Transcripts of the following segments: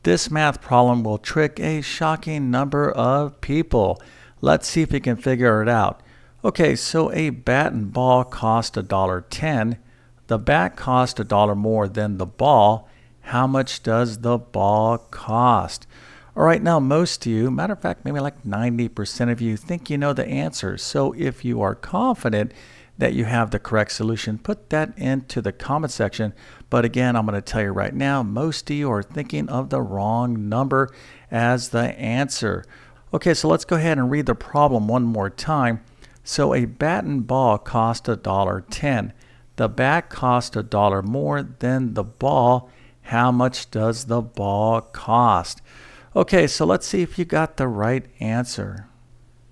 This math problem will trick a shocking number of people. Let's see if you can figure it out. Okay, so a bat and ball cost $1.10. The bat cost $1 more than the ball. How much does the ball cost? All right, now most of you, matter of fact, maybe like 90% of you think you know the answer. So if you are confident that you have the correct solution, put that into the comment section. But again, I'm going to tell you right now, most of you are thinking of the wrong number as the answer. Okay, so let's go ahead and read the problem one more time. So a bat and ball cost $1.10. The bat cost $1 more than the ball. How much does the ball cost? Okay, so let's see if you got the right answer.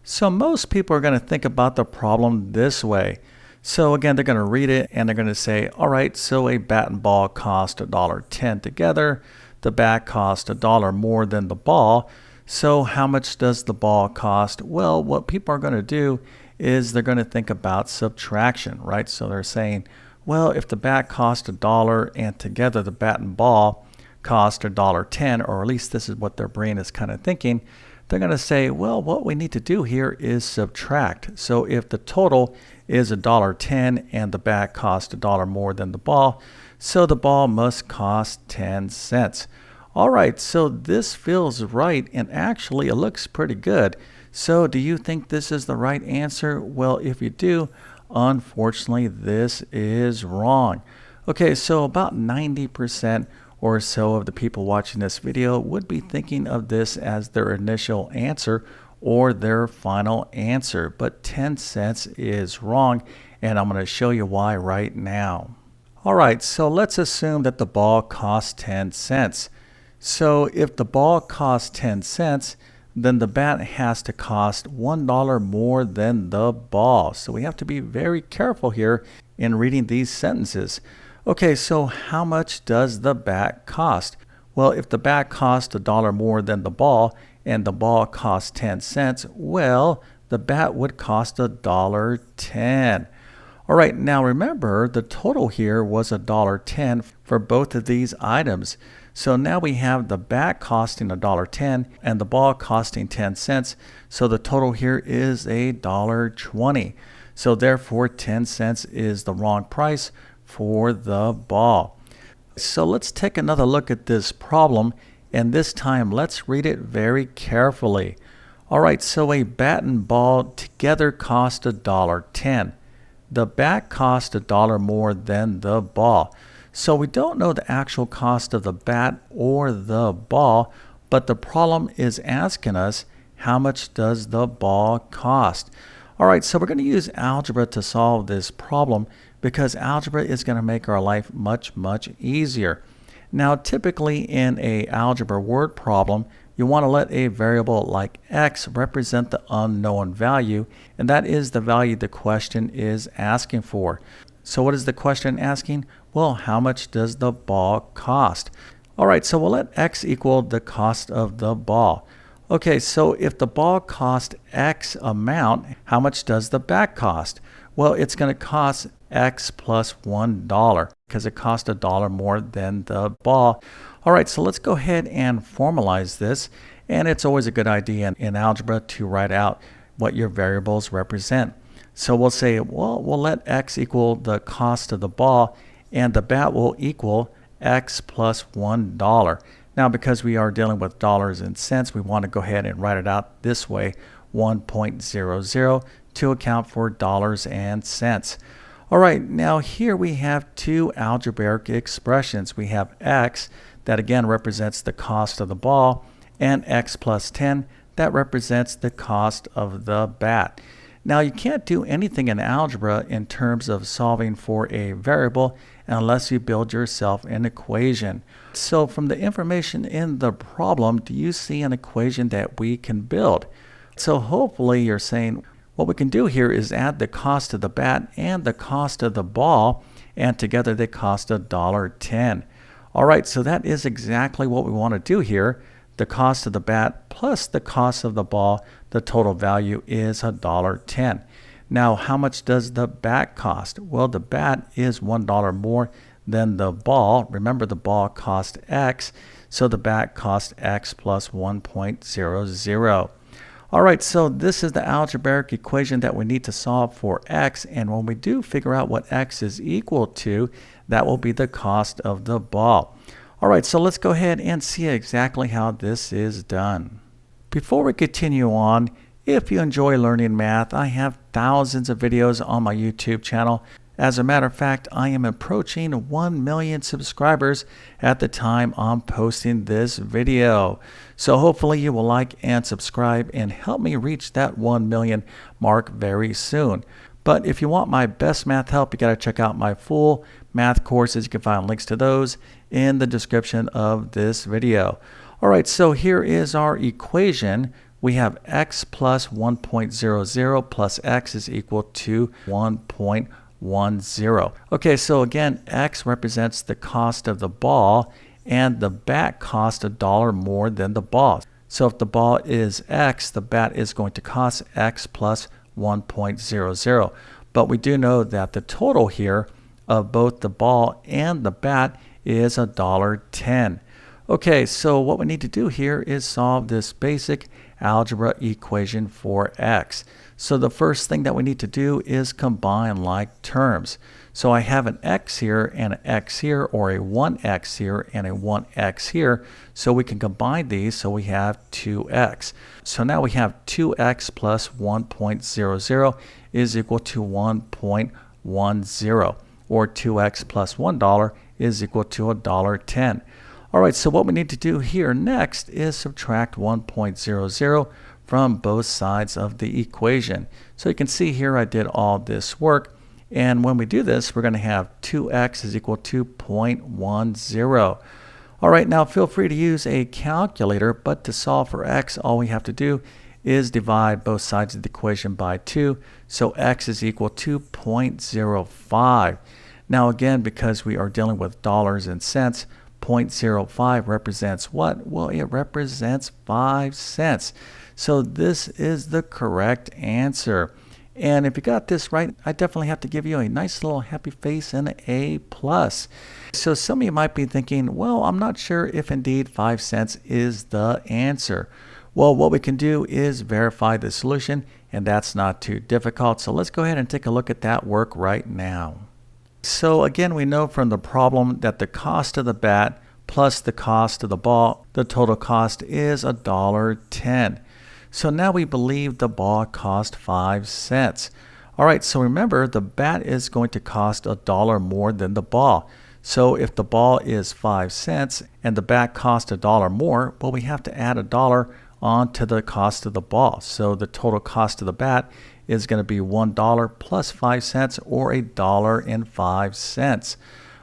So most people are going to think about the problem this way. So again, they're going to read it and they're going to say, all right, so a bat and ball cost $1.10 together. The bat cost $1 more than the ball. So how much does the ball cost? Well, what people are going to do is they're going to think about subtraction, right? So they're saying, well, if the bat cost $1 and together the bat and ball cost $1.10, or at least this is what their brain is kind of thinking, they're going to say, well, what we need to do here is subtract. So if the total is $1.10 and the bat cost $1 more than the ball, so the ball must cost 10 cents. All right, so this feels right, and actually it looks pretty good. So do you think this is the right answer? Well, if you do, unfortunately, this is wrong. Okay, so about 90% or so of the people watching this video would be thinking of this as their initial answer or their final answer, but 10 cents is wrong, and I'm going to show you why right now. All right, so let's assume that the ball costs 10 cents. So if the ball costs 10 cents, then the bat has to cost $1 more than the ball. So we have to be very careful here in reading these sentences. Okay, so how much does the bat cost? Well, if the bat costs $1 more than the ball and the ball costs 10 cents, well, the bat would cost $1.10. All right, now remember the total here was $1.10 for both of these items. So now we have the bat costing $1.10 and the ball costing 10 cents. So the total here is $1.20. So therefore 10 cents is the wrong price for the ball. So let's take another look at this problem, and this time let's read it very carefully. All right, so a bat and ball together cost $1.10. The bat cost $1 more than the ball. So we don't know the actual cost of the bat or the ball, but the problem is asking us, how much does the ball cost? All right, so we're going to use algebra to solve this problem because algebra is going to make our life much, much easier. Now, typically in a algebra word problem, you want to let a variable like x represent the unknown value, and that is the value the question is asking for. So what is the question asking? Well, how much does the ball cost? All right, so we'll let x equal the cost of the ball. Okay, so if the ball cost X amount, how much does the bat cost? Well, it's going to cost X plus $1 because it cost $1 more than the ball. All right, so let's go ahead and formalize this. And it's always a good idea in algebra to write out what your variables represent. So we'll say, well, we'll let X equal the cost of the ball, and the bat will equal X plus $1. Now, because we are dealing with dollars and cents, we want to go ahead and write it out this way, 1.00, to account for dollars and cents. All right, now here we have two algebraic expressions. We have x, that again represents the cost of the ball, and x plus 10, that represents the cost of the bat. Now, you can't do anything in algebra in terms of solving for a variable unless you build yourself an equation. So from the information in the problem, do you see an equation that we can build? So hopefully you're saying, what we can do here is add the cost of the bat and the cost of the ball, and together they cost $1.10. All right, so that is exactly what we want to do here. The cost of the bat plus the cost of the ball, the total value is $1.10. Now, how much does the bat cost? Well, the bat is $1 more than the ball. Remember, the ball cost X. So the bat cost x plus 1.00. All right, so this is the algebraic equation that we need to solve for x, and when we do figure out what x is equal to, that will be the cost of the ball. All right, so let's go ahead and see exactly how this is done. Before we continue on, if you enjoy learning math, I have thousands of videos on my YouTube channel. As a matter of fact, I am approaching 1 million subscribers at the time I'm posting this video. So hopefully you will like and subscribe and help me reach that 1 million mark very soon. But if you want my best math help, you got to check out my full math courses. You can find links to those in the description of this video. All right, so here is our equation. We have x plus 1.00 plus x is equal to 1.10. Okay, so again, x represents the cost of the ball, and the bat cost $1 more than the ball. So if the ball is x, the bat is going to cost x plus 1.00. But we do know that the total here of both the ball and the bat is $1.10. Okay, so what we need to do here is solve this basic algebra equation for x. So the first thing that we need to do is combine like terms. So I have an x here and an x here, or a 1x here and a 1x here. So we can combine these, so we have 2x. So now we have 2x plus 1.00 is equal to 1.10, or 2x plus $1 is equal to $1.10. All right, so what we need to do here next is subtract 1.00 from both sides of the equation. So you can see here I did all this work, and when we do this, we're going to have 2x is equal to 0.10. All right, now feel free to use a calculator, but to solve for x, all we have to do is divide both sides of the equation by 2, so x is equal to 0.05. Now again, because we are dealing with dollars and cents, 0.05 represents what? Well, it represents 5 cents. So this is the correct answer. And if you got this right, I definitely have to give you a nice little happy face and an A+. So some of you might be thinking, well, I'm not sure if indeed 5 cents is the answer. Well, what we can do is verify the solution, and that's not too difficult. So let's go ahead and take a look at that work right now. So again, we know from the problem that the cost of the bat plus the cost of the ball, the total cost is $1.10. So now we believe the ball cost 5 cents. All right, so remember the bat is going to cost $1 more than the ball. So if the ball is 5 cents and the bat costs $1 more, well, we have to add $1 onto the cost of the ball. So the total cost of the bat is going to be $1 plus 5 cents, or $1.05.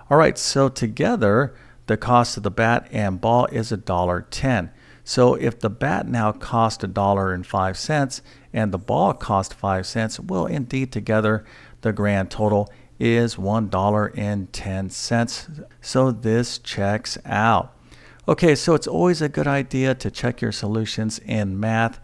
All right, so together the cost of the bat and ball is $1.10. So if the bat now cost $1.05 and the ball cost 5 cents, well, indeed together the grand total is $1.10. So this checks out. Okay, so it's always a good idea to check your solutions in math.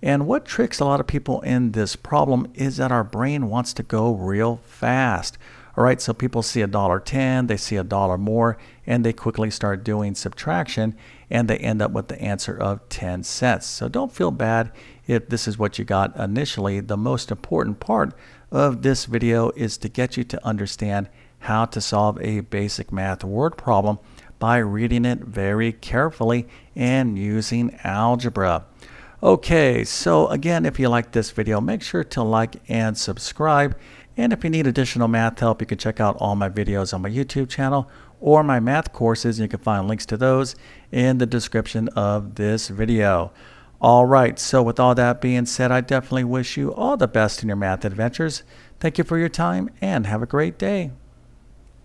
And what tricks a lot of people in this problem is that our brain wants to go real fast. All right, so people see $1.10, they see $1 more, and they quickly start doing subtraction, and they end up with the answer of 10 cents. So don't feel bad if this is what you got initially. The most important part of this video is to get you to understand how to solve a basic math word problem by reading it very carefully and using algebra. Okay, so again, if you like this video, make sure to like and subscribe. And if you need additional math help, you can check out all my videos on my YouTube channel or my math courses. You can find links to those in the description of this video. All right, so with all that being said, I definitely wish you all the best in your math adventures. Thank you for your time and have a great day.